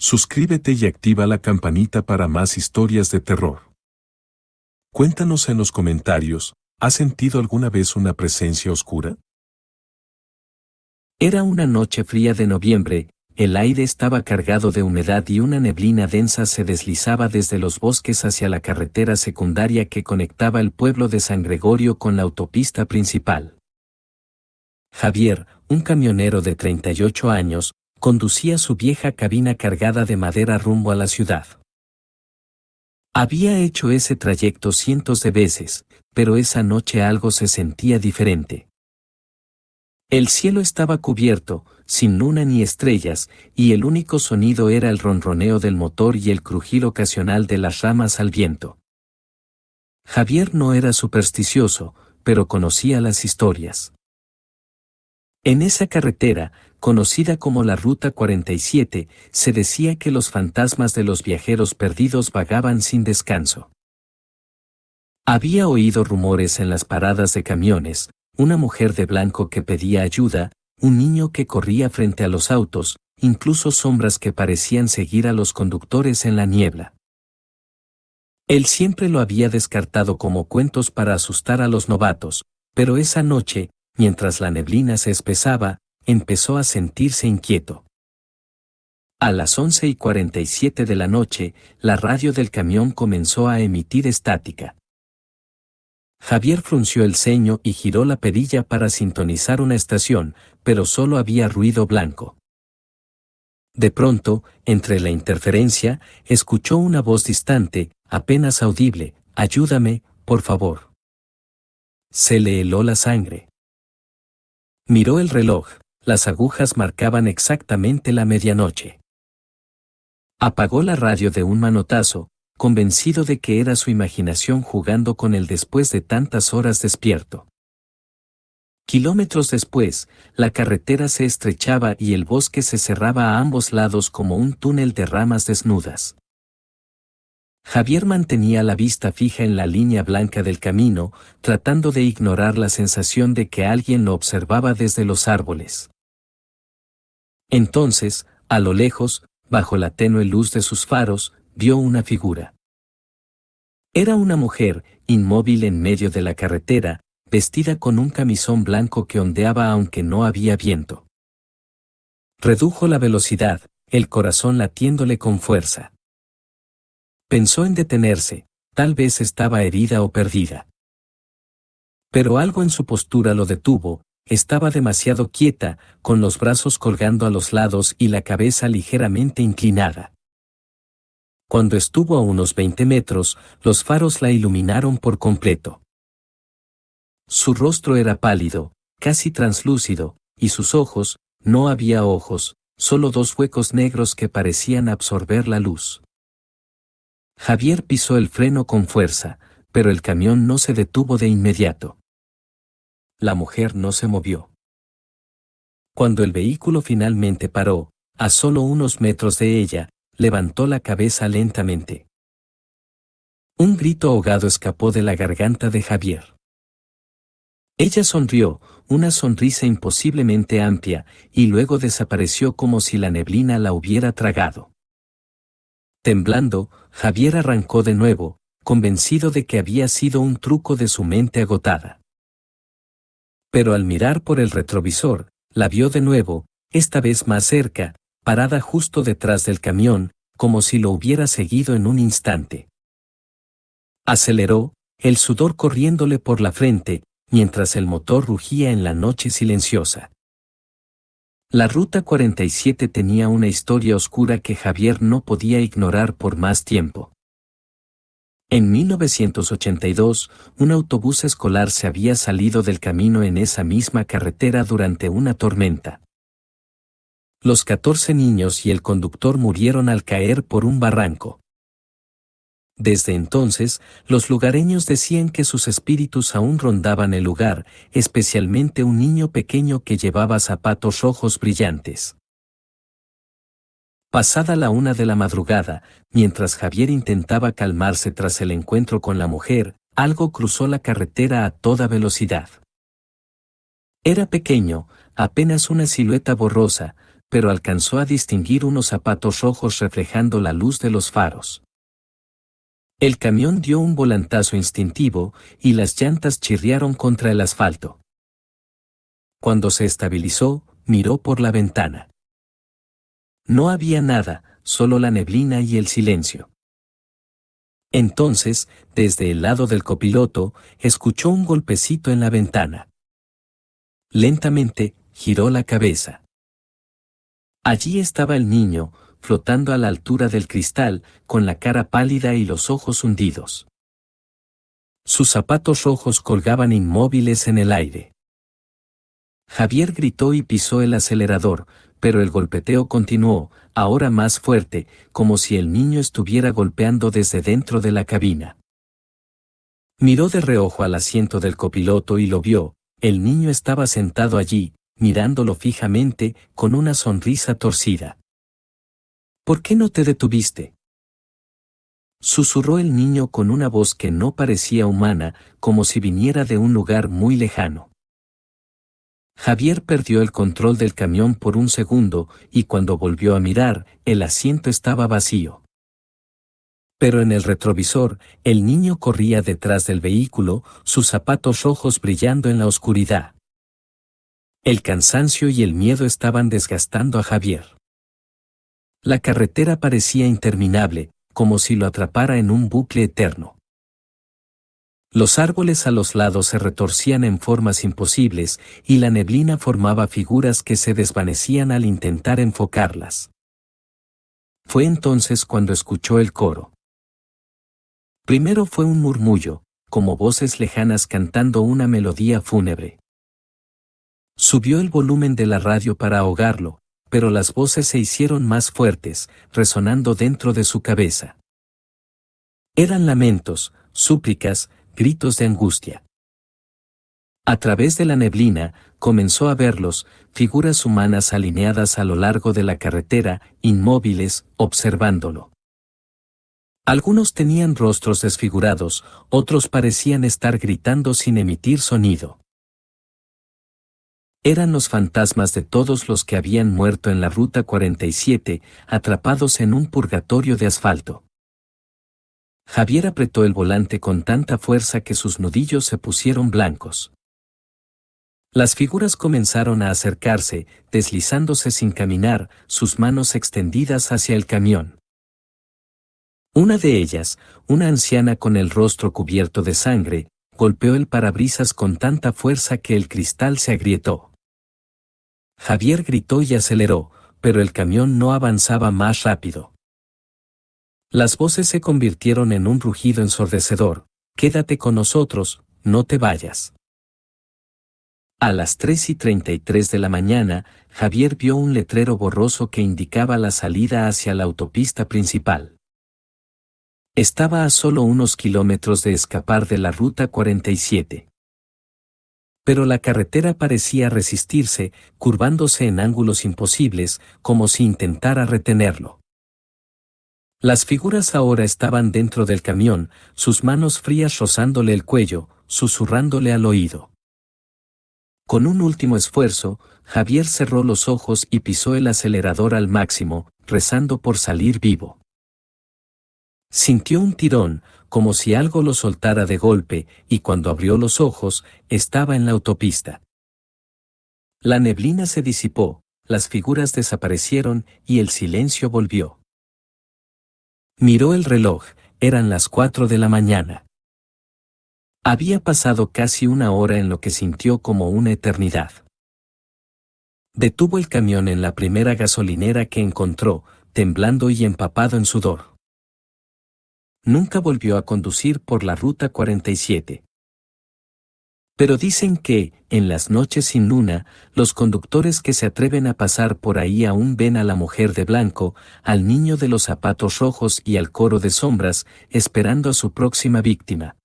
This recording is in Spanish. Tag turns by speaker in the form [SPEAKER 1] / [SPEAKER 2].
[SPEAKER 1] Suscríbete y activa la campanita para más historias de terror. Cuéntanos en los comentarios, ¿has sentido alguna vez una presencia oscura?
[SPEAKER 2] Era una noche fría de noviembre, el aire estaba cargado de humedad y una neblina densa se deslizaba desde los bosques hacia la carretera secundaria que conectaba el pueblo de San Gregorio con la autopista principal. Javier, un camionero de 38 años, conducía su vieja cabina cargada de madera rumbo a la ciudad. Había hecho ese trayecto cientos de veces, pero esa noche algo se sentía diferente. El cielo estaba cubierto, sin luna ni estrellas, y el único sonido era el ronroneo del motor y el crujir ocasional de las ramas al viento. Javier no era supersticioso, pero conocía las historias. En esa carretera, conocida como la Ruta 47, se decía que los fantasmas de los viajeros perdidos vagaban sin descanso. Había oído rumores en las paradas de camiones, una mujer de blanco que pedía ayuda, un niño que corría frente a los autos, incluso sombras que parecían seguir a los conductores en la niebla. Él siempre lo había descartado como cuentos para asustar a los novatos, pero esa noche, mientras la neblina se espesaba, empezó a sentirse inquieto. A las 11:47 de la noche, la radio del camión comenzó a emitir estática. Javier frunció el ceño y giró la perilla para sintonizar una estación, pero solo había ruido blanco. De pronto, entre la interferencia, escuchó una voz distante, apenas audible: «Ayúdame, por favor». Se le heló la sangre. Miró el reloj, las agujas marcaban exactamente la medianoche. Apagó la radio de un manotazo, convencido de que era su imaginación jugando con él después de tantas horas despierto. Kilómetros después, la carretera se estrechaba y el bosque se cerraba a ambos lados como un túnel de ramas desnudas. Javier mantenía la vista fija en la línea blanca del camino, tratando de ignorar la sensación de que alguien lo observaba desde los árboles. Entonces, a lo lejos, bajo la tenue luz de sus faros, vio una figura. Era una mujer, inmóvil en medio de la carretera, vestida con un camisón blanco que ondeaba aunque no había viento. Redujo la velocidad, el corazón latiéndole con fuerza. Pensó en detenerse, tal vez estaba herida o perdida. Pero algo en su postura lo detuvo, estaba demasiado quieta, con los brazos colgando a los lados y la cabeza ligeramente inclinada. Cuando estuvo a unos 20 metros, los faros la iluminaron por completo. Su rostro era pálido, casi translúcido, y sus ojos, no había ojos, solo dos huecos negros que parecían absorber la luz. Javier pisó el freno con fuerza, pero el camión no se detuvo de inmediato. La mujer no se movió. Cuando el vehículo finalmente paró, a solo unos metros de ella, levantó la cabeza lentamente. Un grito ahogado escapó de la garganta de Javier. Ella sonrió, una sonrisa imposiblemente amplia, y luego desapareció como si la neblina la hubiera tragado. Temblando, Javier arrancó de nuevo, convencido de que había sido un truco de su mente agotada. Pero al mirar por el retrovisor, la vio de nuevo, esta vez más cerca, parada justo detrás del camión, como si lo hubiera seguido en un instante. Aceleró, el sudor corriéndole por la frente, mientras el motor rugía en la noche silenciosa. La Ruta 47 tenía una historia oscura que Javier no podía ignorar por más tiempo. En 1982, un autobús escolar se había salido del camino en esa misma carretera durante una tormenta. Los 14 niños y el conductor murieron al caer por un barranco. Desde entonces, los lugareños decían que sus espíritus aún rondaban el lugar, especialmente un niño pequeño que llevaba zapatos rojos brillantes. Pasada la 1 de la madrugada, mientras Javier intentaba calmarse tras el encuentro con la mujer, algo cruzó la carretera a toda velocidad. Era pequeño, apenas una silueta borrosa, pero alcanzó a distinguir unos zapatos rojos reflejando la luz de los faros. El camión dio un volantazo instintivo y las llantas chirriaron contra el asfalto. Cuando se estabilizó, miró por la ventana. No había nada, solo la neblina y el silencio. Entonces, desde el lado del copiloto, escuchó un golpecito en la ventana. Lentamente, giró la cabeza. Allí estaba el niño, flotando a la altura del cristal, con la cara pálida y los ojos hundidos. Sus zapatos rojos colgaban inmóviles en el aire. Javier gritó y pisó el acelerador, pero el golpeteo continuó, ahora más fuerte, como si el niño estuviera golpeando desde dentro de la cabina. Miró de reojo al asiento del copiloto y lo vio, el niño estaba sentado allí, mirándolo fijamente, con una sonrisa torcida. ¿Por qué no te detuviste?, susurró el niño con una voz que no parecía humana, como si viniera de un lugar muy lejano. Javier perdió el control del camión por un segundo, y cuando volvió a mirar, el asiento estaba vacío. Pero en el retrovisor, el niño corría detrás del vehículo, sus zapatos rojos brillando en la oscuridad. El cansancio y el miedo estaban desgastando a Javier. La carretera parecía interminable, como si lo atrapara en un bucle eterno. Los árboles a los lados se retorcían en formas imposibles, y la neblina formaba figuras que se desvanecían al intentar enfocarlas. Fue entonces cuando escuchó el coro. Primero fue un murmullo, como voces lejanas cantando una melodía fúnebre. Subió el volumen de la radio para ahogarlo, pero las voces se hicieron más fuertes, resonando dentro de su cabeza. Eran lamentos, súplicas, gritos de angustia. A través de la neblina, comenzó a verlos, figuras humanas alineadas a lo largo de la carretera, inmóviles, observándolo. Algunos tenían rostros desfigurados, otros parecían estar gritando sin emitir sonido. Eran los fantasmas de todos los que habían muerto en la Ruta 47, atrapados en un purgatorio de asfalto. Javier apretó el volante con tanta fuerza que sus nudillos se pusieron blancos. Las figuras comenzaron a acercarse, deslizándose sin caminar, sus manos extendidas hacia el camión. Una de ellas, una anciana con el rostro cubierto de sangre, golpeó el parabrisas con tanta fuerza que el cristal se agrietó. Javier gritó y aceleró, pero el camión no avanzaba más rápido. Las voces se convirtieron en un rugido ensordecedor. Quédate con nosotros, no te vayas. A las 3:33 de la mañana, Javier vio un letrero borroso que indicaba la salida hacia la autopista principal. Estaba a solo unos kilómetros de escapar de la Ruta 47. Pero la carretera parecía resistirse, curvándose en ángulos imposibles, como si intentara retenerlo. Las figuras ahora estaban dentro del camión, sus manos frías rozándole el cuello, susurrándole al oído. Con un último esfuerzo, Javier cerró los ojos y pisó el acelerador al máximo, rezando por salir vivo. Sintió un tirón, como si algo lo soltara de golpe, y cuando abrió los ojos, estaba en la autopista. La neblina se disipó, las figuras desaparecieron y el silencio volvió. Miró el reloj, eran las 4 de la mañana. Había pasado casi una hora en lo que sintió como una eternidad. Detuvo el camión en la primera gasolinera que encontró, temblando y empapado en sudor. Nunca volvió a conducir por la Ruta 47. Pero dicen que, en las noches sin luna, los conductores que se atreven a pasar por ahí aún ven a la mujer de blanco, al niño de los zapatos rojos y al coro de sombras, esperando a su próxima víctima.